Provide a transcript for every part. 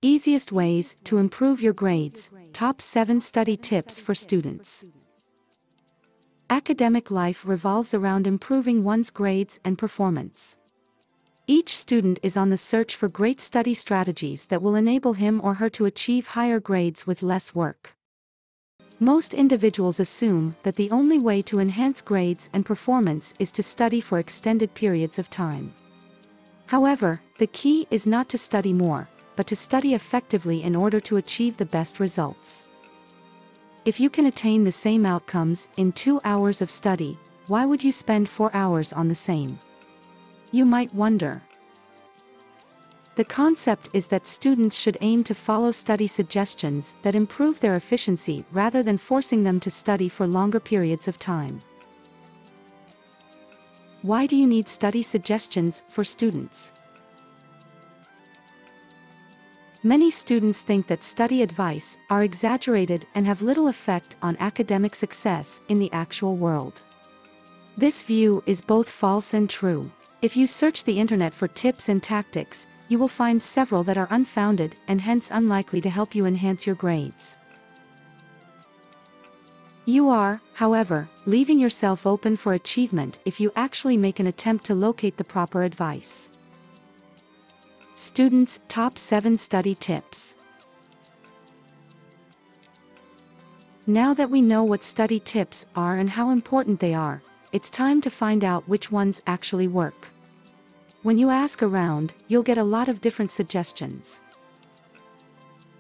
Easiest ways to improve your grades. Top 7 study tips for students. Academic life revolves around improving one's grades and performance. Each student is on the search for great study strategies that will enable him or her to achieve higher grades with less work. Most individuals assume that the only way to enhance grades and performance is to study for extended periods of time. However, the key is not to study more, but to study effectively in order to achieve the best results. If you can attain the same outcomes in 2 hours of study, why would you spend 4 hours on the same? You might wonder. The concept is that students should aim to follow study suggestions that improve their efficiency rather than forcing them to study for longer periods of time. Why do you need study suggestions for students? Many students think that study advice are exaggerated and have little effect on academic success in the actual world. This view is both false and true. If you search the internet for tips and tactics, you will find several that are unfounded and hence unlikely to help you enhance your grades. You are, however, leaving yourself open for achievement if you actually make an attempt to locate the proper advice. Students' top 7 study tips. Now that we know what study tips are and how important they are, it's time to find out which ones actually work. When you ask around, you'll get a lot of different suggestions.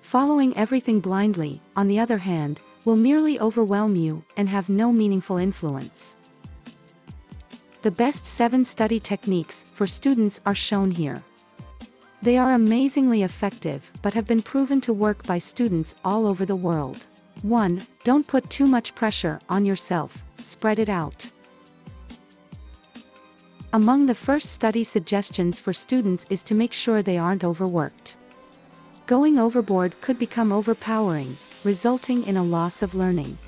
Following everything blindly, on the other hand, will merely overwhelm you and have no meaningful influence. The best 7 study techniques for students are shown here. They are amazingly effective but have been proven to work by students all over the world. 1. Don't put too much pressure on yourself, spread it out. Among the first study suggestions for students is to make sure they aren't overworked. Going overboard could become overpowering, resulting in a loss of learning.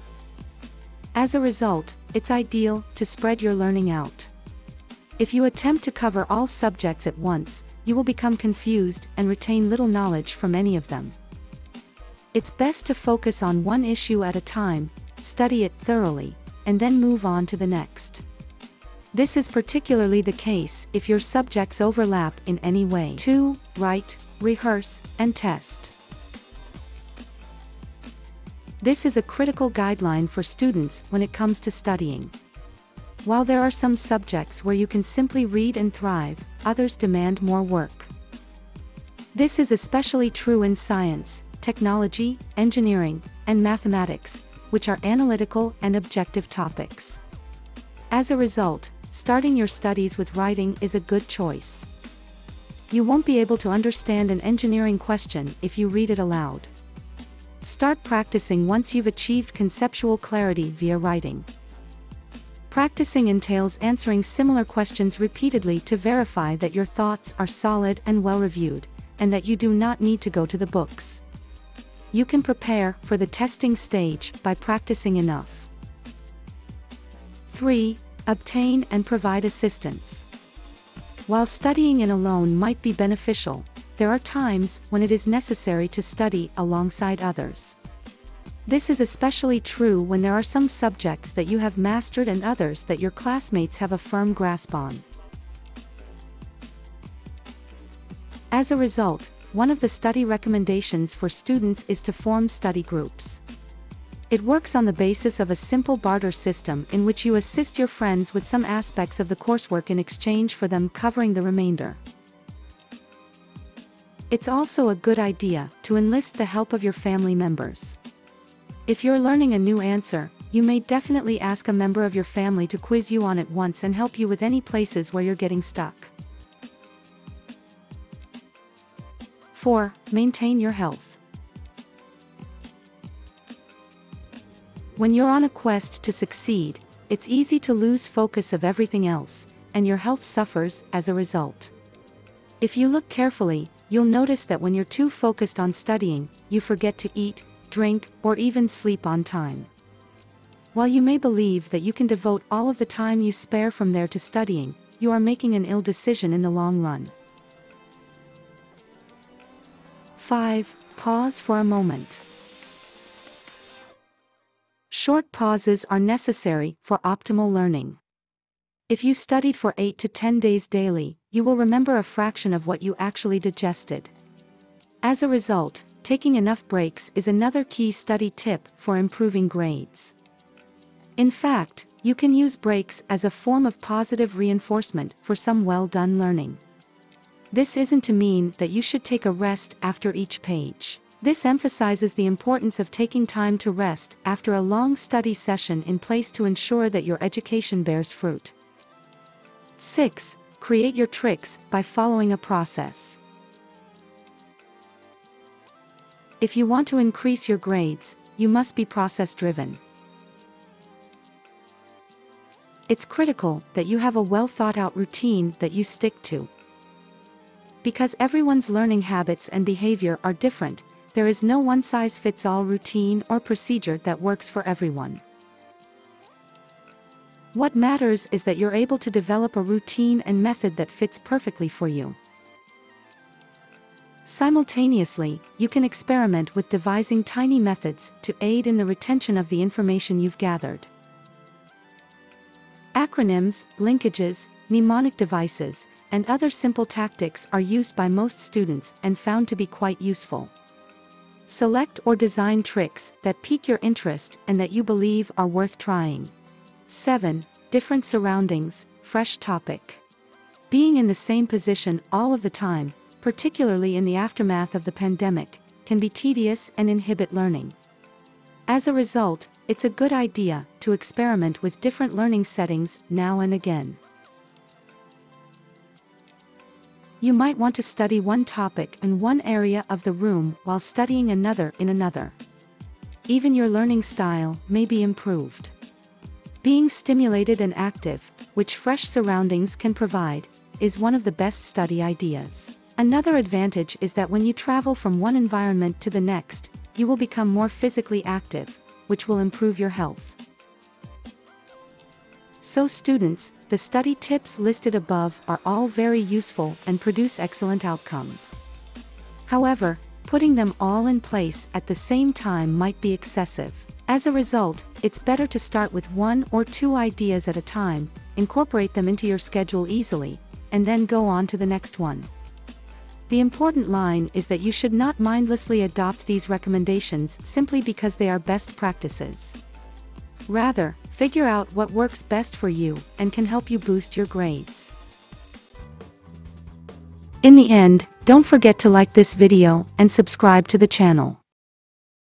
As a result, it's ideal to spread your learning out. If you attempt to cover all subjects at once, you will become confused and retain little knowledge from any of them. It's best to focus on one issue at a time, study it thoroughly, and then move on to the next. This is particularly the case if your subjects overlap in any way. 2. Write, rehearse, and test. This is a critical guideline for students when it comes to studying. While there are some subjects where you can simply read and thrive, others demand more work. This is especially true in science, technology, engineering, and mathematics, which are analytical and objective topics. As a result, starting your studies with writing is a good choice. You won't be able to understand an engineering question if you read it aloud. Start practicing once you've achieved conceptual clarity via writing. Practicing entails answering similar questions repeatedly to verify that your thoughts are solid and well-reviewed, and that you do not need to go to the books. You can prepare for the testing stage by practicing enough. 3. Obtain and provide assistance. While studying in alone might be beneficial, there are times when it is necessary to study alongside others. This is especially true when there are some subjects that you have mastered and others that your classmates have a firm grasp on. As a result, one of the study recommendations for students is to form study groups. It works on the basis of a simple barter system in which you assist your friends with some aspects of the coursework in exchange for them covering the remainder. It's also a good idea to enlist the help of your family members. If you're learning a new answer, you may definitely ask a member of your family to quiz you on it once and help you with any places where you're getting stuck. 4. Maintain your health. When you're on a quest to succeed, it's easy to lose focus of everything else, and your health suffers as a result. If you look carefully, you'll notice that when you're too focused on studying, you forget to eat, drink, or even sleep on time. While you may believe that you can devote all of the time you spare from there to studying, you are making an ill decision in the long run. 5. Pause for a moment. Short pauses are necessary for optimal learning. If you studied for 8 to 10 days daily, you will remember a fraction of what you actually digested. As a result, taking enough breaks is another key study tip for improving grades. In fact, you can use breaks as a form of positive reinforcement for some well-done learning. This isn't to mean that you should take a rest after each page. This emphasizes the importance of taking time to rest after a long study session in place to ensure that your education bears fruit. 6. Create your tricks by following a process. If you want to increase your grades, you must be process-driven. It's critical that you have a well-thought-out routine that you stick to. Because everyone's learning habits and behavior are different, there is no one-size-fits-all routine or procedure that works for everyone. What matters is that you're able to develop a routine and method that fits perfectly for you. Simultaneously, you can experiment with devising tiny methods to aid in the retention of the information you've gathered. Acronyms, linkages, mnemonic devices, and other simple tactics are used by most students and found to be quite useful. Select or design tricks that pique your interest and that you believe are worth trying. 7. Different surroundings, fresh topic. Being in the same position all of the time, particularly in the aftermath of the pandemic, can be tedious and inhibit learning. As a result, it's a good idea to experiment with different learning settings now and again. You might want to study one topic in one area of the room while studying another in another. Even your learning style may be improved. Being stimulated and active, which fresh surroundings can provide, is one of the best study ideas. Another advantage is that when you travel from one environment to the next, you will become more physically active, which will improve your health. So students, the study tips listed above are all very useful and produce excellent outcomes. However, putting them all in place at the same time might be excessive. As a result, it's better to start with 1 or 2 ideas at a time, incorporate them into your schedule easily, and then go on to the next one. The important line is that you should not mindlessly adopt these recommendations simply because they are best practices. Rather, figure out what works best for you and can help you boost your grades. In the end, don't forget to like this video and subscribe to the channel.